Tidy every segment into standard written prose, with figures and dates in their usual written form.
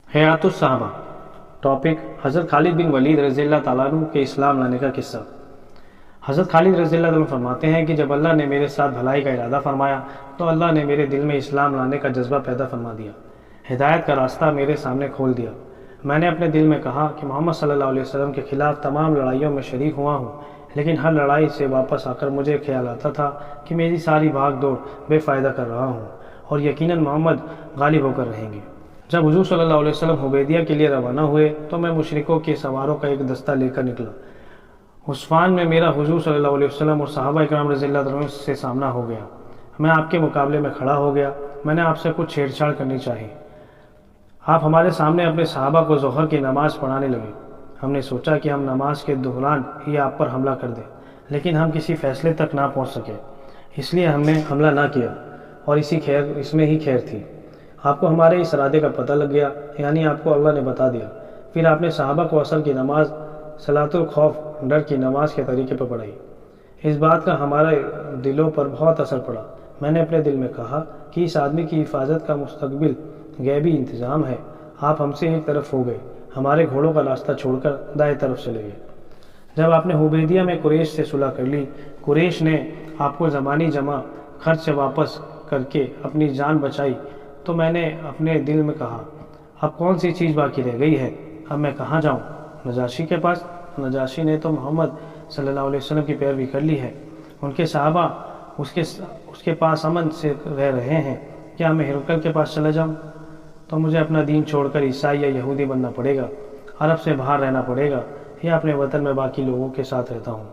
حیات الصحابہ۔ ٹاپک: حضرت خالد بن ولید رضی اللہ تعالیٰ عنہ کے اسلام لانے کا قصہ۔ حضرت خالد رضی اللہ عنہ فرماتے ہیں کہ جب اللہ نے میرے ساتھ بھلائی کا ارادہ فرمایا تو اللہ نے میرے دل میں اسلام لانے کا جذبہ پیدا فرما دیا، ہدایت کا راستہ میرے سامنے کھول دیا۔ میں نے اپنے دل میں کہا کہ محمد صلی اللہ علیہ وسلم کے خلاف تمام لڑائیوں میں شریک ہوا ہوں، لیکن ہر لڑائی سے واپس آ کر مجھے خیال آتا تھا کہ میری ساری بھاگ دوڑ بے فائدہ کر رہا ہوں اور یقیناً محمد غالب ہو کر رہیں گے۔ جب حضور صلی اللہ علیہ وسلم حدیبیہ کے لیے روانہ ہوئے تو میں مشرکوں کے سواروں کا ایک دستہ لے کر نکلا۔ عثفان میں میرا حضور صلی اللہ علیہ وسلم اور صحابہ اکرام رضی اللہ عنہ سے سامنا ہو گیا۔ میں آپ کے مقابلے میں کھڑا ہو گیا۔ میں نے آپ سے کچھ چھیڑ چھاڑ کرنی چاہی۔ آپ ہمارے سامنے اپنے صحابہ کو ظہر کی نماز پڑھانے لگے۔ ہم نے سوچا کہ ہم نماز کے دوران ہی آپ پر حملہ کر دیں، لیکن ہم کسی فیصلے تک نہ پہنچ سکے، اس لیے ہم نے حملہ نہ کیا اور اس میں ہی خیر تھی۔ آپ کو ہمارے اس ارادے کا پتہ لگ گیا، یعنی آپ کو اللہ نے بتا دیا۔ پھر آپ نے صحابہ کو عصر کی نماز صلاۃ الخوف، ڈر کی نماز کے طریقے پر پڑھائی۔ اس بات کا ہمارے دلوں پر بہت اثر پڑا۔ میں نے اپنے دل میں کہا کہ اس آدمی کی حفاظت کا مستقبل غیبی انتظام ہے۔ آپ ہم سے ایک طرف ہو گئے، ہمارے گھوڑوں کا راستہ چھوڑ کر دائیں طرف چلے گئے۔ جب آپ نے حدیبیہ میں قریش سے صلح کر لی، قریش نے آپ کو زمانی جمع خرچ سے واپس کر کے اپنی جان بچائی، تو میں نے اپنے دل میں کہا اب کون سی چیز باقی رہ گئی ہے؟ اب میں کہاں جاؤں؟ نجاشی کے پاس؟ نجاشی نے تو محمد صلی اللہ علیہ وسلم کی پیروی کر لی ہے، ان کے صحابہ اس کے پاس امن سے رہ رہے ہیں۔ کیا میں ہرقل کے پاس چلا جاؤں؟ تو مجھے اپنا دین چھوڑ کر عیسائی یا یہودی بننا پڑے گا، عرب سے باہر رہنا پڑے گا، یا اپنے وطن میں باقی لوگوں کے ساتھ رہتا ہوں۔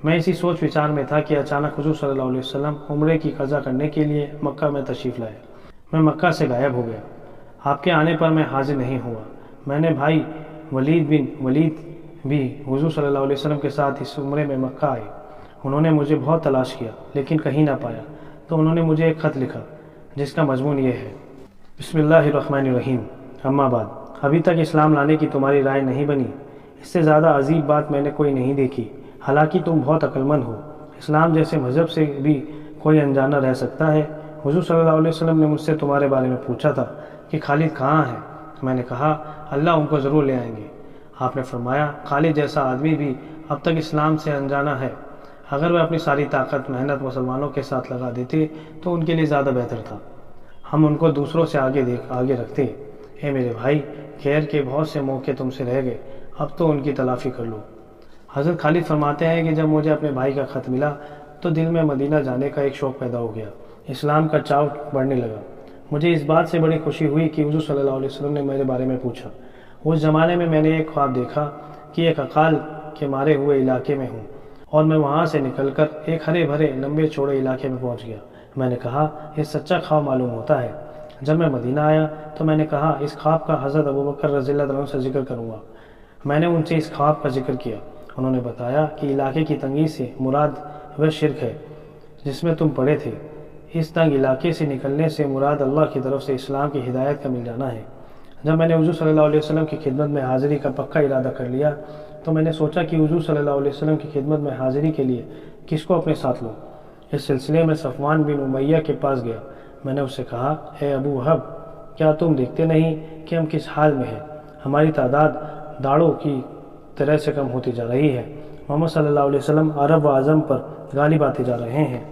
میں اسی سوچ وچار میں تھا کہ اچانک حضور صلی اللہ علیہ وسلم عمرے کی قضا کرنے کے لیے مکہ میں تشریف لائے۔ میں مکہ سے غائب ہو گیا۔ آپ کے آنے پر میں حاضر نہیں ہوا۔ میں نے بھائی ولید بن ولید بھی حضور صلی اللہ علیہ وسلم کے ساتھ اس عمرے میں مکہ آئے۔ انہوں نے مجھے بہت تلاش کیا لیکن کہیں نہ پایا، تو انہوں نے مجھے ایک خط لکھا جس کا مضمون یہ ہے: بسم اللہ الرحمن الرحیم، اما بعد، ابھی تک اسلام لانے کی تمہاری رائے نہیں بنی۔ اس سے زیادہ عجیب بات میں نے کوئی نہیں دیکھی، حالانکہ تم بہت عقل مند ہو۔ اسلام جیسے مذہب سے بھی کوئی انجانا رہ سکتا ہے؟ حضور صلی اللہ علیہ وسلم نے مجھ سے تمہارے بارے میں پوچھا تھا کہ خالد کہاں ہے؟ میں نے کہا اللہ ان کو ضرور لے آئیں گے۔ آپ نے فرمایا خالد جیسا آدمی بھی اب تک اسلام سے انجانا ہے، اگر وہ اپنی ساری طاقت محنت مسلمانوں کے ساتھ لگا دیتے تو ان کے لیے زیادہ بہتر تھا، ہم ان کو دوسروں سے آگے رکھتے۔ اے میرے بھائی، خیر کے بہت سے موقع تم سے رہ گئے، اب تو ان کی تلافی کر لو۔ حضرت خالد فرماتے ہیں کہ جب مجھے اپنے بھائی کا خط ملا تو دل میں مدینہ جانے کا ایک شوق پیدا ہو گیا، اسلام کا چاؤ بڑھنے لگا۔ مجھے اس بات سے بڑی خوشی ہوئی کہ حضور صلی اللہ علیہ وسلم نے میرے بارے میں پوچھا۔ اس زمانے میں نے ایک خواب دیکھا کہ ایک اقال کے مارے ہوئے علاقے میں ہوں اور میں وہاں سے نکل کر ایک ہرے بھرے لمبے چوڑے علاقے میں پہنچ گیا۔ میں نے کہا یہ سچا خواب معلوم ہوتا ہے۔ جب میں مدینہ آیا تو میں نے کہا اس خواب کا حضرت ابوبکر رضی اللہ عنہ سے ذکر کروں گا۔ میں نے ان سے اس خواب کا ذکر کیا۔ انہوں نے بتایا کہ علاقے کی تنگی سے مراد وہ شرک ہے جس میں تم پڑے تھے۔ اس تنگ علاقے سے نکلنے سے مراد اللہ کی طرف سے اسلام کی ہدایت کا مل جانا ہے۔ جب میں نے حضور صلی اللہ علیہ وسلم کی خدمت میں حاضری کا پکا ارادہ کر لیا تو میں نے سوچا کہ حضور صلی اللہ علیہ وسلم کی خدمت میں حاضری کے لیے کس کو اپنے ساتھ لوں۔ اس سلسلے میں صفوان بن امیہ کے پاس گیا۔ میں نے اس سے کہا اے ابو وہب، کیا تم دیکھتے نہیں کہ ہم کس حال میں ہیں؟ ہماری تعداد داڑوں کی طرح سے کم ہوتی جا رہی ہے۔ محمد صلی اللہ علیہ وسلم عرب و اعظم پر غالب آتے جا رہے ہیں۔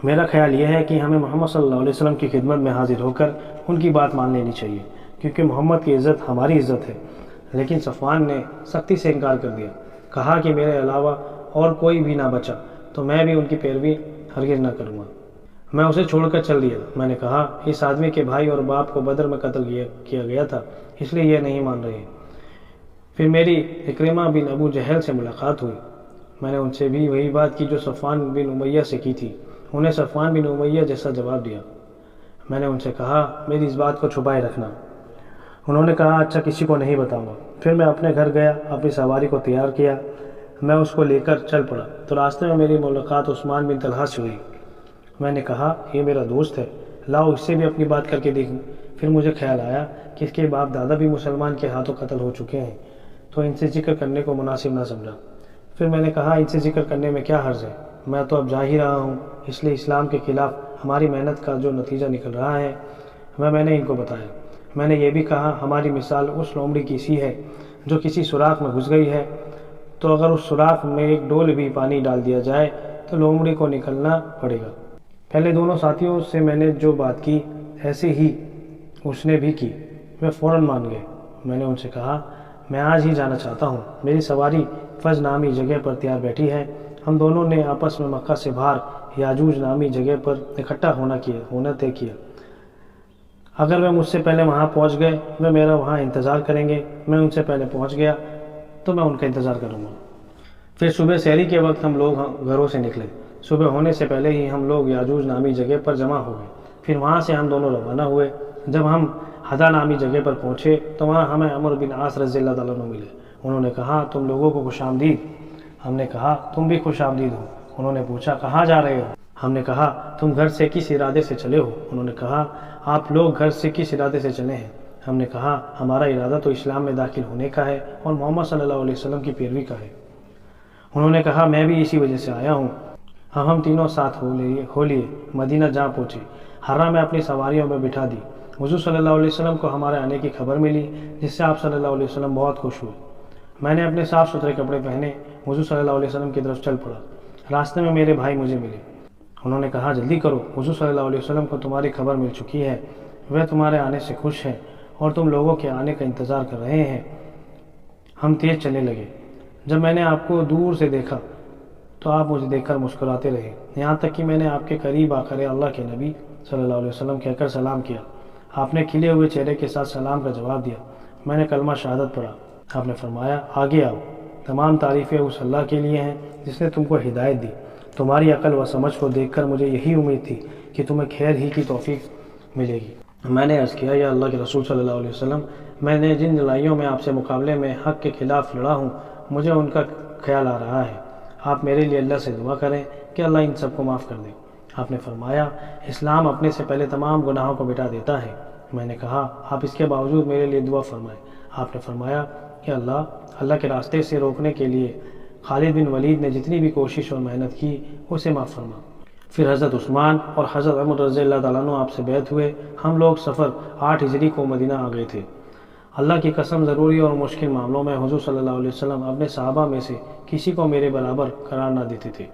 میرا خیال یہ ہے کہ ہمیں محمد صلی اللہ علیہ وسلم کی خدمت میں حاضر ہو کر ان کی بات مان لینی چاہیے، کیونکہ محمد کی عزت ہماری عزت ہے۔ لیکن صفوان نے سختی سے انکار کر دیا، کہا کہ میرے علاوہ اور کوئی بھی نہ بچا تو میں بھی ان کی پیروی ہرگز نہ کروں گا۔ میں اسے چھوڑ کر چل دیا۔ میں نے کہا اس آدمی کے بھائی اور باپ کو بدر میں قتل کیا گیا تھا، اس لیے یہ نہیں مان رہے۔ پھر میری اکرمہ بن ابو جہل سے ملاقات ہوئی۔ میں نے ان سے بھی وہی بات کی جو صفوان بن امیہ سے کی تھی۔ انہیں صفوان بن امیہ جیسا جواب دیا۔ میں نے ان سے کہا میری اس بات کو چھپائے رکھنا۔ انہوں نے کہا اچھا، کسی کو نہیں بتاؤں گا۔ پھر میں اپنے گھر گیا، اپنی سواری کو تیار کیا، میں اس کو لے کر چل پڑا تو راستے میں میری ملاقات عثمان بن طلحہ سے ہوئی۔ میں نے کہا یہ میرا دوست ہے، لاؤ اس سے بھی اپنی بات کر کے دیکھوں۔ پھر مجھے خیال آیا کہ اس کے باپ دادا بھی مسلمان کے ہاتھوں قتل ہو چکے ہیں، تو ان سے ذکر کرنے کو مناسب نہ سمجھا۔ پھر میں نے کہا ان سے ذکر کرنے میں کیا حرج ہے، میں تو اب جا ہی رہا ہوں، اس لیے اسلام کے خلاف ہماری محنت کا جو نتیجہ نکل رہا ہے وہ میں نے ان کو بتایا۔ میں نے یہ بھی کہا ہماری مثال اس لومڑی کی سی ہے جو کسی سوراخ میں گھس گئی ہے، تو اگر اس سوراخ میں ایک ڈول بھی پانی ڈال دیا جائے تو لومڑی کو نکلنا پڑے گا۔ پہلے دونوں ساتھیوں سے میں نے جو بات کی ایسے ہی اس نے بھی کی، وہ فوراً مان گئے۔ میں نے ان سے کہا میں آج ہی جانا چاہتا ہوں، میری سواری فج نامی جگہ پر تیار بیٹھی ہے۔ ہم دونوں نے آپس میں مکہ سے باہر یاجوج نامی جگہ پر اکٹھا ہونا طے کیا۔ اگر وہ مجھ سے پہلے وہاں پہنچ گئے وہ میرا وہاں انتظار کریں گے، میں ان سے پہلے پہنچ گیا تو میں ان کا انتظار کروں گا۔ پھر صبح سحری کے وقت ہم لوگ گھروں سے نکلے۔ صبح ہونے سے پہلے ہی ہم لوگ یاجوج نامی جگہ پر جمع ہو گئے۔ پھر وہاں سے ہم دونوں روانہ ہوئے۔ جب ہم حدا نامی جگہ پر پہنچے تو وہاں ہمیں عمرو بن عاص رضی اللہ تعالیٰ عنہ ملے۔ انہوں نے کہا تم لوگوں کو خوش آمدید۔ ہم نے کہا تم بھی خوش آمدید ہو۔ انہوں نے پوچھا کہاں جا رہے ہو؟ ہم نے کہا تم گھر سے کس ارادے سے چلے ہو؟ انہوں نے کہا آپ لوگ گھر سے کس ارادے سے چلے ہیں؟ ہم نے کہا ہمارا ارادہ تو اسلام میں داخل ہونے کا ہے اور محمد صلی اللہ علیہ وسلم کی پیروی کا ہے۔ انہوں نے کہا میں بھی اسی وجہ سے آیا ہوں۔ ہم تینوں ساتھ ہو لیے مدینہ جا پہنچے۔ حرہ میں اپنی سواریوں میں بٹھا دی۔ حضور صلی اللہ علیہ وسلم کو ہمارے آنے کی خبر ملی، جس سے آپ صلی اللہ علیہ وسلم بہت خوش ہوئے۔ میں نے اپنے صاف ستھرے کپڑے پہنے حضور صلی اللہ علیہ وسلم کی طرف چل پڑا۔ راستے میں میرے بھائی مجھے ملے۔ انہوں نے کہا جلدی کرو، حضور صلی اللہ علیہ وسلم کو تمہاری خبر مل چکی ہے، وہ تمہارے آنے سے خوش ہیں اور تم لوگوں کے آنے کا انتظار کر رہے ہیں۔ ہم تیز چلنے لگے۔ جب میں نے آپ کو دور سے دیکھا تو آپ مجھے دیکھ کر مسکراتے رہے، یہاں تک کہ میں نے آپ کے قریب آ کر اللہ کے نبی صلی اللہ علیہ وسلم کہہ کر سلام کیا۔ آپ نے کھلے ہوئے چہرے کے ساتھ سلام کا جواب دیا۔ میں نے کلمہ شہادت پڑھا۔ آپ نے فرمایا آگے آؤ، تمام تعریفیں اس اللہ کے لیے ہیں جس نے تم کو ہدایت دی۔ تمہاری عقل و سمجھ کو دیکھ کر مجھے یہی امید تھی کہ تمہیں خیر ہی کی توفیق ملے گی۔ میں نے عرض کیا یا اللہ کے رسول صلی اللہ علیہ وسلم، میں نے جن لڑائیوں میں آپ سے مقابلے میں حق کے خلاف لڑا ہوں مجھے ان کا خیال آ رہا ہے۔ آپ میرے لیے اللہ سے دعا کریں کہ اللہ ان سب کو معاف کر دے۔ آپ نے فرمایا اسلام اپنے سے پہلے تمام گناہوں کو مٹا دیتا ہے۔ میں نے کہا آپ اس کے باوجود میرے لیے دعا فرمائیں۔ آپ نے فرمایا کہ اللہ کے راستے سے روکنے کے لیے خالد بن ولید نے جتنی بھی کوشش اور محنت کی اسے معاف فرما۔ پھر حضرت عثمان اور حضرت عمر رضی اللہ تعالیٰ عنہ آپ سے بیعت ہوئے۔ ہم لوگ سفر 8 ہجری کو مدینہ آ گئے تھے۔ اللہ کی قسم ضروری اور مشکل معاملوں میں حضور صلی اللہ علیہ وسلم اپنے صحابہ میں سے کسی کو میرے برابر قرار نہ دیتے تھے۔